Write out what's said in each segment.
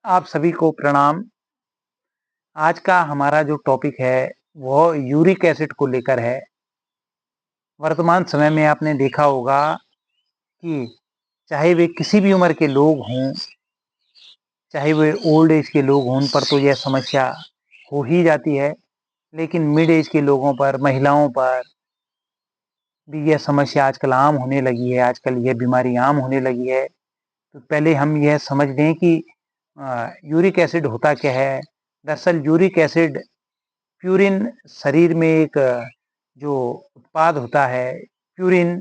आप सभी को प्रणाम। आज का हमारा जो टॉपिक है वो यूरिक एसिड को लेकर है। वर्तमान समय में आपने देखा होगा कि चाहे वे किसी भी उम्र के लोग हों, चाहे वे ओल्ड एज के लोग हों, उन पर तो यह समस्या हो ही जाती है। लेकिन मिड एज के लोगों पर, महिलाओं पर भी यह समस्या आजकल आम होने लगी है। आजकल यह बीमारी आम होने लगी है। तो पहले हम यह समझ लें कि यूरिक एसिड होता क्या है। दरअसल यूरिक एसिड प्यूरिन शरीर में एक जो उत्पाद होता है, प्यूरिन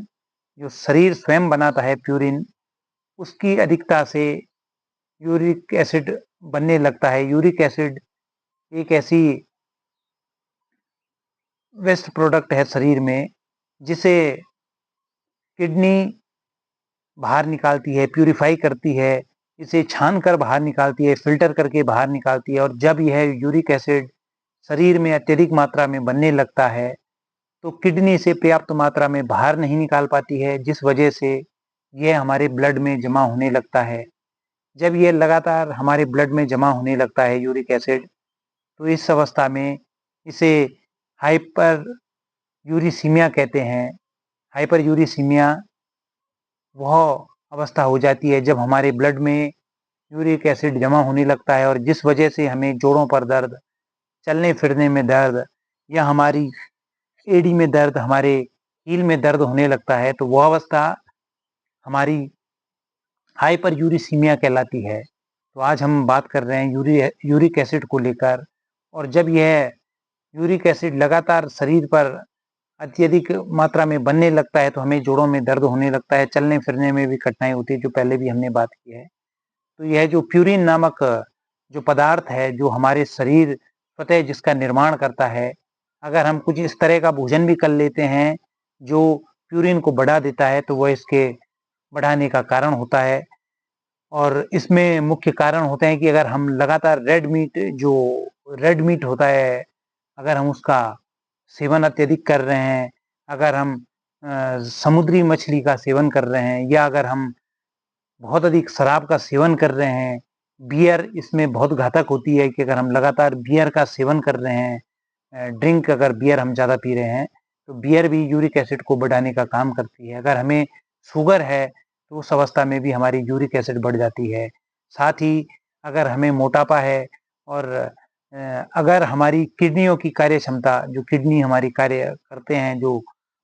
जो शरीर स्वयं बनाता है, प्यूरिन उसकी अधिकता से यूरिक एसिड बनने लगता है। यूरिक एसिड एक ऐसी वेस्ट प्रोडक्ट है शरीर में जिसे किडनी बाहर निकालती है, प्यूरिफाई करती है, इसे छान कर बाहर निकालती है, फिल्टर करके बाहर निकालती है। और जब यह यूरिक एसिड शरीर में अत्यधिक मात्रा में बनने लगता है तो किडनी से पर्याप्त मात्रा में बाहर नहीं निकाल पाती है, जिस वजह से यह हमारे ब्लड में जमा होने लगता है। जब यह लगातार हमारे ब्लड में जमा होने लगता है यूरिक एसिड, तो इस अवस्था में इसे हाइपर यूरिसीमिया कहते हैं। हाइपर यूरिसीमिया वह अवस्था हो जाती है जब हमारे ब्लड में यूरिक एसिड जमा होने लगता है, और जिस वजह से हमें जोड़ों पर दर्द, चलने फिरने में दर्द, या हमारी एड़ी में दर्द, हमारे हील में दर्द होने लगता है। तो वह अवस्था हमारी हाइपर यूरिसीमिया कहलाती है। तो आज हम बात कर रहे हैं यूरिक एसिड को लेकर। और जब यह यूरिक एसिड लगातार शरीर पर अत्यधिक मात्रा में बनने लगता है तो हमें जोड़ों में दर्द होने लगता है, चलने फिरने में भी कठिनाई होती है, जो पहले भी हमने बात की है। तो यह जो प्यूरिन नामक जो पदार्थ है, जो हमारे शरीर स्वतः जिसका निर्माण करता है, अगर हम कुछ इस तरह का भोजन भी कर लेते हैं जो प्यूरिन को बढ़ा देता है, तो वह इसके बढ़ाने का कारण होता है। और इसमें मुख्य कारण होते हैं कि अगर हम लगातार रेड मीट होता है, अगर हम उसका सेवन अत्यधिक कर रहे हैं, अगर हम समुद्री मछली का सेवन कर रहे हैं, या अगर हम बहुत अधिक शराब का सेवन कर रहे हैं, बियर इसमें बहुत घातक होती है कि अगर हम लगातार बियर का सेवन कर रहे हैं, ड्रिंक अगर बियर हम ज़्यादा पी रहे हैं, तो बियर भी यूरिक एसिड को बढ़ाने का काम करती है। अगर हमें शुगर है तो उस अवस्था में भी हमारी यूरिक एसिड बढ़ जाती है। साथ ही अगर हमें मोटापा है, और अगर हमारी किडनियों की कार्य क्षमता, जो किडनी हमारी कार्य करते हैं, जो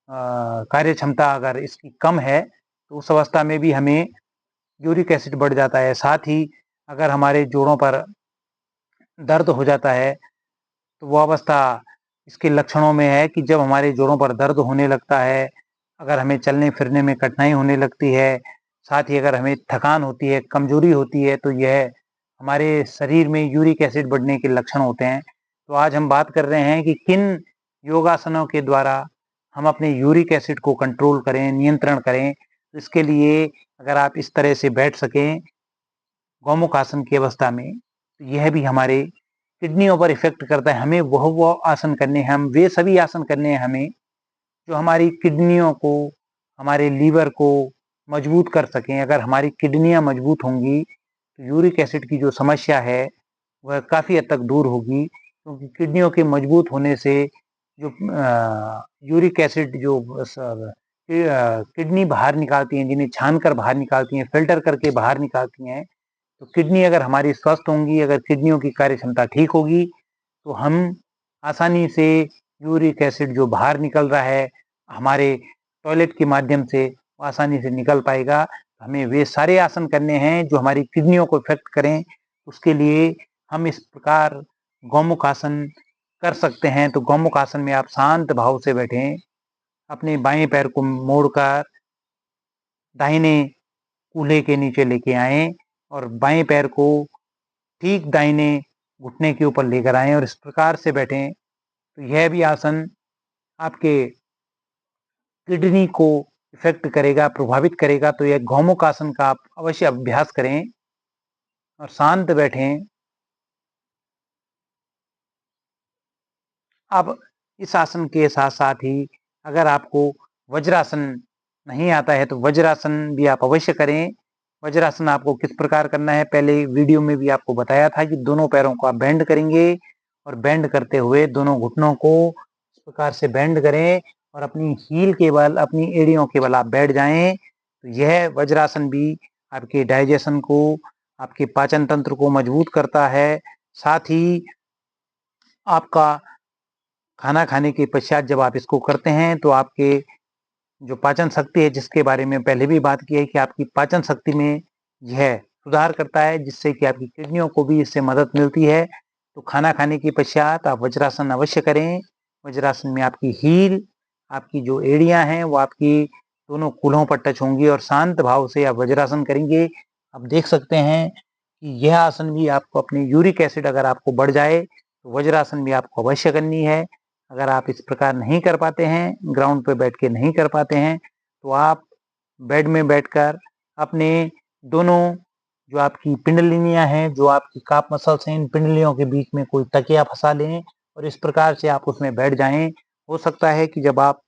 कार्य क्षमता अगर इसकी कम है, तो उस अवस्था में भी हमें यूरिक एसिड बढ़ जाता है। साथ ही अगर हमारे जोड़ों पर दर्द हो जाता है, तो वो अवस्था इसके लक्षणों में है कि जब हमारे जोड़ों पर दर्द होने लगता है, अगर हमें चलने फिरने में कठिनाई होने लगती है, साथ ही अगर हमें थकान होती है, कमजोरी होती है, तो यह हमारे शरीर में यूरिक एसिड बढ़ने के लक्षण होते हैं। तो आज हम बात कर रहे हैं कि किन योगासनों के द्वारा हम अपने यूरिक एसिड को कंट्रोल करें, नियंत्रण करें। इसके लिए अगर आप इस तरह से बैठ सकें गौमुख आसन की अवस्था में, तो यह भी हमारे किडनियों पर इफेक्ट करता है। हमें वह आसन करने हैं, हम वे सभी आसन करने हैं हमें जो हमारी किडनियों को, हमारे लीवर को मजबूत कर सकें। अगर हमारी किडनियां मजबूत होंगी तो यूरिक एसिड की जो समस्या है वह काफ़ी हद तक दूर होगी, क्योंकि किडनियों के मजबूत होने से जो यूरिक एसिड जो किडनी बाहर निकालती हैं, जिन्हें छान कर बाहर निकालती हैं, फिल्टर करके बाहर निकालती हैं, तो किडनी अगर हमारी स्वस्थ होंगी, अगर किडनियों की कार्य क्षमता ठीक होगी, तो हम आसानी से यूरिक एसिड जो बाहर निकल रहा है हमारे टॉयलेट के माध्यम से, वो आसानी से निकल पाएगा। हमें वे सारे आसन करने हैं जो हमारी किडनियों को इफेक्ट करें। उसके लिए हम इस प्रकार गौमुख आसन कर सकते हैं। तो गौमुख आसन में आप शांत भाव से बैठें, अपने बाएं पैर को मोड़कर दाहिने कूल्हे के नीचे लेके आएं, और बाएं पैर को ठीक दाहिने घुटने के ऊपर लेकर आएं और इस प्रकार से बैठें। तो यह भी आसन आपके किडनी को इफेक्ट करेगा, प्रभावित करेगा। तो यह गौमुख आसन का आप अवश्य अभ्यास करें और शांत बैठें। अब इस आसन के साथ साथ ही अगर आपको वज्रासन नहीं आता है तो वज्रासन भी आप अवश्य करें। वज्रासन आपको किस प्रकार करना है, पहले वीडियो में भी आपको बताया था कि दोनों पैरों को आप बेंड करेंगे और बेंड करते हुए दोनों घुटनों को इस प्रकार से बेंड करें और अपनी हील के बल, अपनी एड़ियों के बल आप बैठ जाएं। तो यह वज्रासन भी आपके डाइजेशन को, आपके पाचन तंत्र को मजबूत करता है। साथ ही आपका खाना खाने के पश्चात जब आप इसको करते हैं तो आपके जो पाचन शक्ति है, जिसके बारे में पहले भी बात की है कि आपकी पाचन शक्ति में यह सुधार करता है, जिससे कि आपकी किडनियों को भी इससे मदद मिलती है। तो खाना खाने के पश्चात आप वज्रासन अवश्य करें। वज्रासन में आपकी हील, आपकी जो एड़ियां हैं वो आपकी दोनों कूल्हों पर टच होंगी और शांत भाव से आप वज्रासन करेंगे। आप देख सकते हैं कि यह आसन भी आपको, अपने यूरिक एसिड अगर आपको बढ़ जाए तो वज्रासन भी आपको अवश्य करनी है। अगर आप इस प्रकार नहीं कर पाते हैं, ग्राउंड पे बैठ के नहीं कर पाते हैं, तो आप बेड में बैठकर अपने दोनों जो आपकी पिंडलिनियां हैं, जो आपकी काफ मसल्स हैं, इन पिंडलियों के बीच में कोई तकिया फंसा लें और इस प्रकार से आप उसमें बैठ जाएं। हो सकता है कि जब आप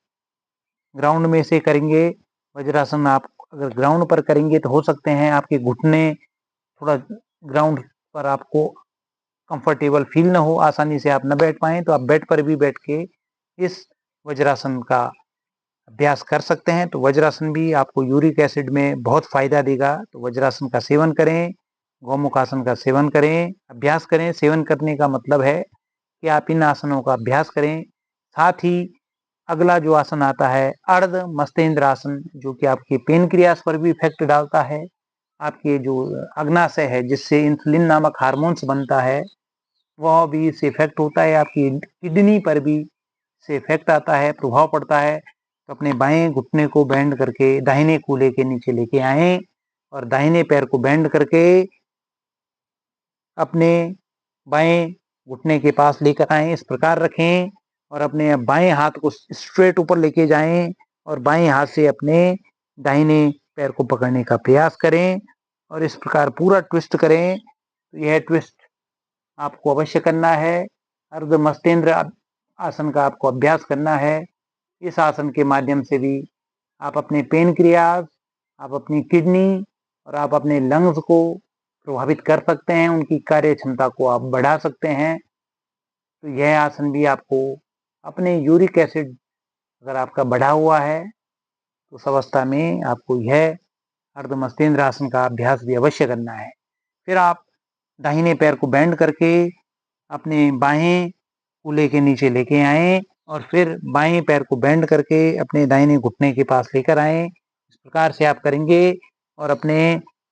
ग्राउंड में से करेंगे वज्रासन, आप अगर ग्राउंड पर करेंगे तो हो सकते हैं आपके घुटने थोड़ा ग्राउंड पर आपको कंफर्टेबल फील ना हो, आसानी से आप न बैठ पाएं, तो आप बेड पर भी बैठ के इस वज्रासन का अभ्यास कर सकते हैं। तो वज्रासन भी आपको यूरिक एसिड में बहुत फायदा देगा। तो वज्रासन का सेवन करें, गौमुख आसन का सेवन करें, अभ्यास करें। सेवन करने का मतलब है कि आप इन आसनों का अभ्यास करें। साथ ही अगला जो आसन आता है अर्ध मस्तेंद्र आसन, जो कि आपके पेनक्रियास पर भी इफेक्ट डालता है। आपके जो अग्नाशय है, जिससे इंसुलिन नामक हार्मोन्स बनता है, वह भी इससे इफेक्ट होता है। आपकी किडनी पर भी से इफेक्ट आता है, प्रभाव पड़ता है। तो अपने बाएं घुटने को बेंड करके दाहिने कूल्हे के नीचे लेके आए और दाहिने पैर को बेंड करके अपने बाएं घुटने के पास लेकर आए, इस प्रकार रखें और अपने बाएं हाथ को स्ट्रेट ऊपर लेके जाएं और बाएं हाथ से अपने दाहिने पैर को पकड़ने का प्रयास करें और इस प्रकार पूरा ट्विस्ट करें। तो यह ट्विस्ट आपको अवश्य करना है। अर्ध मस्तेंद्र आसन का आपको अभ्यास करना है। इस आसन के माध्यम से भी आप अपने पेनक्रियाज, आप अपनी किडनी और आप अपने लंग्स को प्रभावित कर सकते हैं, उनकी कार्य क्षमता को आप बढ़ा सकते हैं। तो यह आसन भी आपको अपने यूरिक एसिड अगर आपका बढ़ा हुआ है तो उस अवस्था में आपको यह अर्ध मस्तेंद्र आसन का अभ्यास भी अवश्य करना है। फिर आप दाहिने पैर को बेंड करके अपने बाएं कूल्हे के नीचे लेके आए और फिर बाएं पैर को बेंड करके अपने दाहिने घुटने के पास लेकर आए। इस प्रकार से आप करेंगे और अपने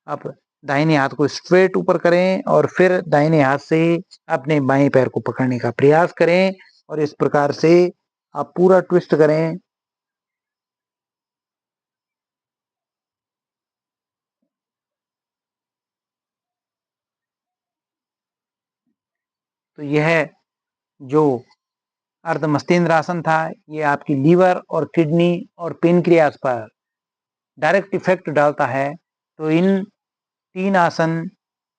आप दाहिने हाथ को स्ट्रेट ऊपर करें और फिर दाहिने हाथ से अपने बाएं पैर को पकड़ने का प्रयास करें और इस प्रकार से आप पूरा ट्विस्ट करें। तो यह जो अर्ध मस्तेंद्र आसन था, ये आपकी लीवर और किडनी और पेनक्रियास पर डायरेक्ट इफेक्ट डालता है। तो इन 3 आसन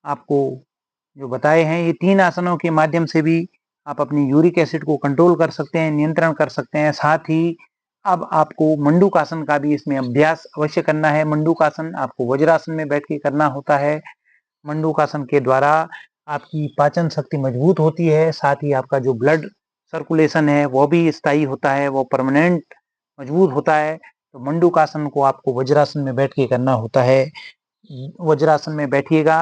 आपको जो बताए हैं, ये 3 आसनों के माध्यम से भी आप अपनी यूरिक एसिड को कंट्रोल कर सकते हैं, नियंत्रण कर सकते हैं। साथ ही अब आपको मंडूक आसन का भी इसमें अभ्यास अवश्य करना है। मंडूक आसन आपको वज्रासन में बैठ के करना होता है। मंडूक आसन के द्वारा आपकी पाचन शक्ति मजबूत होती है। साथ ही आपका जो ब्लड सर्कुलेशन है वो भी स्थायी होता है, वो परमानेंट मजबूत होता है। तो मंडूक आसन को आपको वज्रासन में बैठ के करना होता है। वज्रासन में बैठिएगा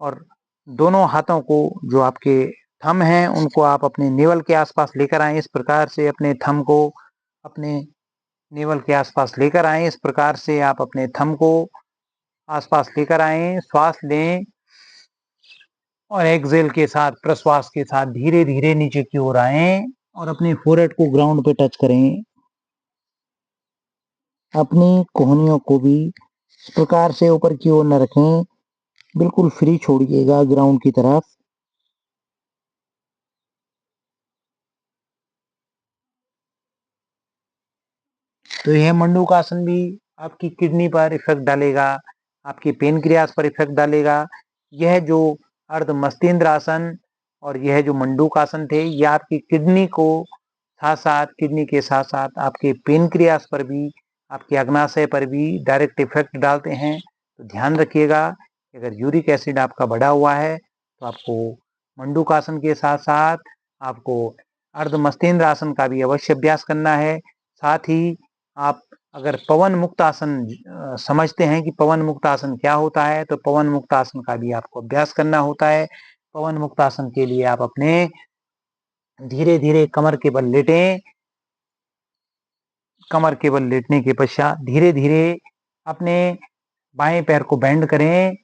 और दोनों हाथों को, जो आपके थंब हैं, उनको आप अपने नेवल के आसपास लेकर आए। इस प्रकार से अपने थंब को अपने नेवल के आसपास लेकर आए। इस प्रकार से आप अपने थंब को आसपास लेकर आए, श्वास लें और एक्सेल के साथ, प्रश्वास के साथ धीरे धीरे नीचे की ओर आए और अपने फोरहेड को ग्राउंड पे टच करें। अपनी कोहनियों को भी इस प्रकार से ऊपर की ओर न रखें, बिल्कुल फ्री छोड़िएगा ग्राउंड की तरफ। तो यह मंडूक आसन भी आपकी किडनी पर इफेक्ट डालेगा, आपकी पेनक्रियास पर इफेक्ट डालेगा। यह जो अर्ध मस्तेंद्र आसन और यह जो मंडूक आसन थे, यह आपकी किडनी को साथ साथ, किडनी के साथ साथ आपके पेनक्रियास पर भी, आपके अग्नाशय पर भी डायरेक्ट इफेक्ट डालते हैं। तो ध्यान रखिएगा कि अगर यूरिक एसिड आपका बढ़ा हुआ है तो आपको मंडूकासन के साथ साथ आपको अर्धमस्तेंद्र आसन का भी अवश्य अभ्यास करना है। साथ ही आप अगर पवन मुक्त आसन समझते हैं कि पवन मुक्त आसन क्या होता है, तो पवन मुक्त आसन का भी आपको अभ्यास करना होता है। पवन मुक्त आसन के लिए आप अपने धीरे धीरे कमर के बल लेटें। कमर के बल लेटने के पश्चात धीरे धीरे अपने बाएं पैर को बेंड करें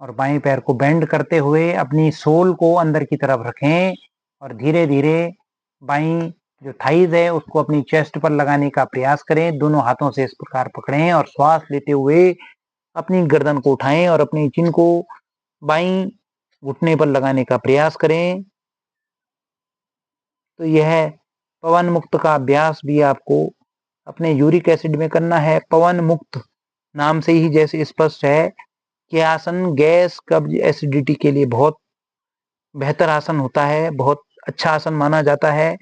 और बाएं पैर को बेंड करते हुए अपनी सोल को अंदर की तरफ रखें और धीरे धीरे बाईं जो थाइज है उसको अपनी चेस्ट पर लगाने का प्रयास करें। दोनों हाथों से इस प्रकार पकड़ें और श्वास लेते हुए अपनी गर्दन को उठाएं और अपनी चिन को बाईं घुटने पर लगाने का प्रयास करें। तो यह पवन मुक्त का अभ्यास भी आपको अपने यूरिक एसिड में करना है। पवन मुक्त नाम से ही जैसे स्पष्ट है कि आसन गैस, कब्ज, एसिडिटी के लिए बहुत बेहतर आसन होता है, बहुत अच्छा आसन माना जाता है।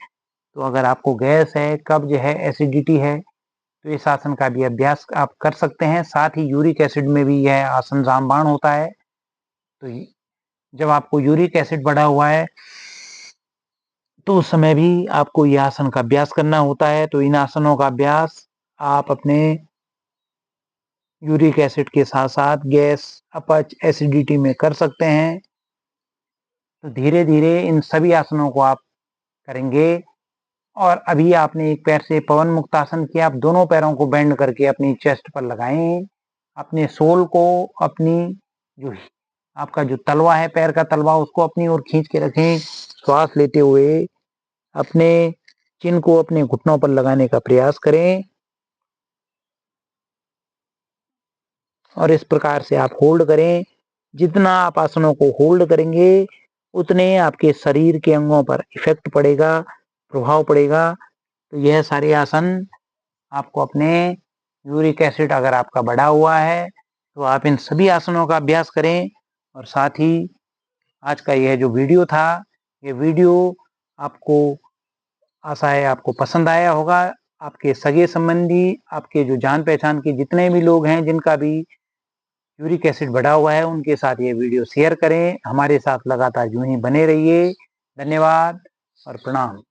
तो अगर आपको गैस है, कब्ज है, एसिडिटी है तो इस आसन का भी अभ्यास आप कर सकते हैं। साथ ही यूरिक एसिड में भी यह आसन रामबाण होता है। तो जब आपको यूरिक एसिड बढ़ा हुआ है तो उस समय भी आपको यह आसन का अभ्यास करना होता है। तो इन आसनों का अभ्यास आप अपने यूरिक एसिड के साथ साथ गैस, अपच, एसिडिटी में कर सकते हैं। तो धीरे धीरे इन सभी आसनों को आप करेंगे। और अभी आपने एक पैर से पवन मुक्त आसन किया, आप दोनों पैरों को बेंड करके अपनी चेस्ट पर लगाएं। अपने सोल को, अपनी जो आपका जो तलवा है, पैर का तलवा, उसको अपनी ओर खींच के रखें। श्वास लेते हुए अपने चिन को अपने घुटनों पर लगाने का प्रयास करें और इस प्रकार से आप होल्ड करें। जितना आप आसनों को होल्ड करेंगे उतने आपके शरीर के अंगों पर इफेक्ट पड़ेगा, प्रभाव पड़ेगा। तो यह सारे आसन आपको अपने यूरिक एसिड अगर आपका बढ़ा हुआ है तो आप इन सभी आसनों का अभ्यास करें। और साथ ही आज का यह जो वीडियो था, ये वीडियो आपको आशा है आपको पसंद आया होगा। आपके सगे संबंधी, आपके जो जान पहचान के जितने भी लोग हैं जिनका भी यूरिक एसिड बढ़ा हुआ है उनके साथ ये वीडियो शेयर करें। हमारे साथ लगातार यूं ही बने रहिए। धन्यवाद और प्रणाम।